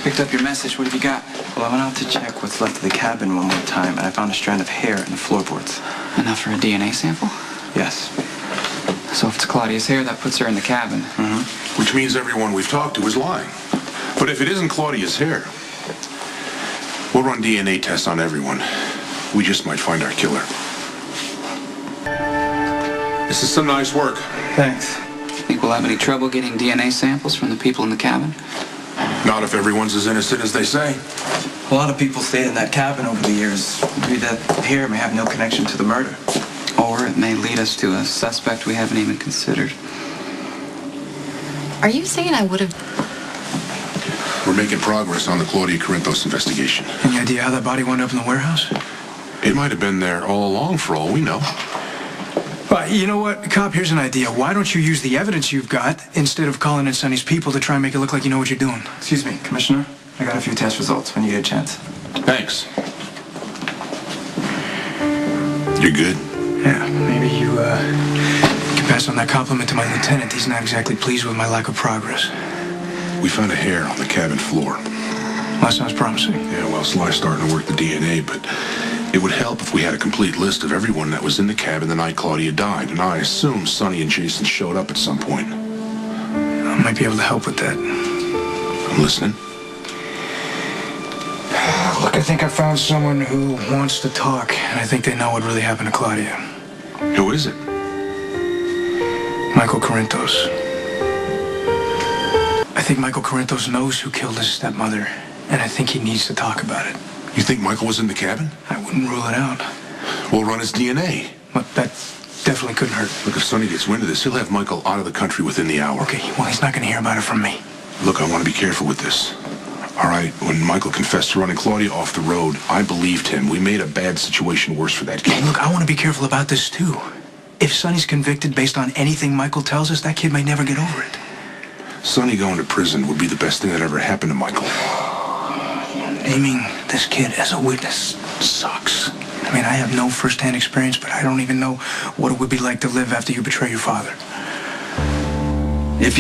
Just picked up your message. What have you got? Well, I went out to check what's left of the cabin one more time, and I found a strand of hair in the floorboards. Enough for a DNA sample? Yes. So if it's Claudia's hair, that puts her in the cabin. Mm-hmm. Which means everyone we've talked to is lying. But if it isn't Claudia's hair, we'll run DNA tests on everyone. We just might find our killer. This is some nice work. Thanks. Think we'll have any trouble getting DNA samples from the people in the cabin? Not if everyone's as innocent as they say. A lot of people stayed in that cabin over the years. Maybe that hair may have no connection to the murder. Or it may lead us to a suspect we haven't even considered. Are you saying I would have... We're making progress on the Claudia Corinthos investigation. Any idea how that body wound up in the warehouse? It might have been there all along for all we know. You know what, Cop, here's an idea. Why don't you use the evidence you've got instead of calling in Sonny's people to try and make it look like you know what you're doing? Excuse me, Commissioner. I got a few test results when you get a chance. Thanks. You're good? Yeah, maybe you can pass on that compliment to my lieutenant. He's not exactly pleased with my lack of progress. We found a hair on the cabin floor. Well, that sounds promising. Yeah, well, Sly's starting to work the DNA, but it would help if we had a complete list of everyone that was in the cabin the night Claudia died, and I assume Sonny and Jason showed up at some point. I might be able to help with that. I'm listening. Look, I think I found someone who wants to talk, and I think they know what really happened to Claudia. Who is it? Michael Corinthos. I think Michael Corinthos knows who killed his stepmother, and I think he needs to talk about it. You think Michael was in the cabin? I wouldn't rule it out. We'll run his DNA. But that definitely couldn't hurt. Look, if Sonny gets wind of this, he'll have Michael out of the country within the hour. Okay, well, he's not going to hear about it from me. Look, I want to be careful with this. All right, when Michael confessed to running Claudia off the road, I believed him. We made a bad situation worse for that kid. Hey, look, I want to be careful about this, too. If Sonny's convicted based on anything Michael tells us, that kid may never get over it. Sonny going to prison would be the best thing that ever happened to Michael. Naming this kid as a witness sucks. I mean, I have no first-hand experience, but I don't even know what it would be like to live after you betray your father. If you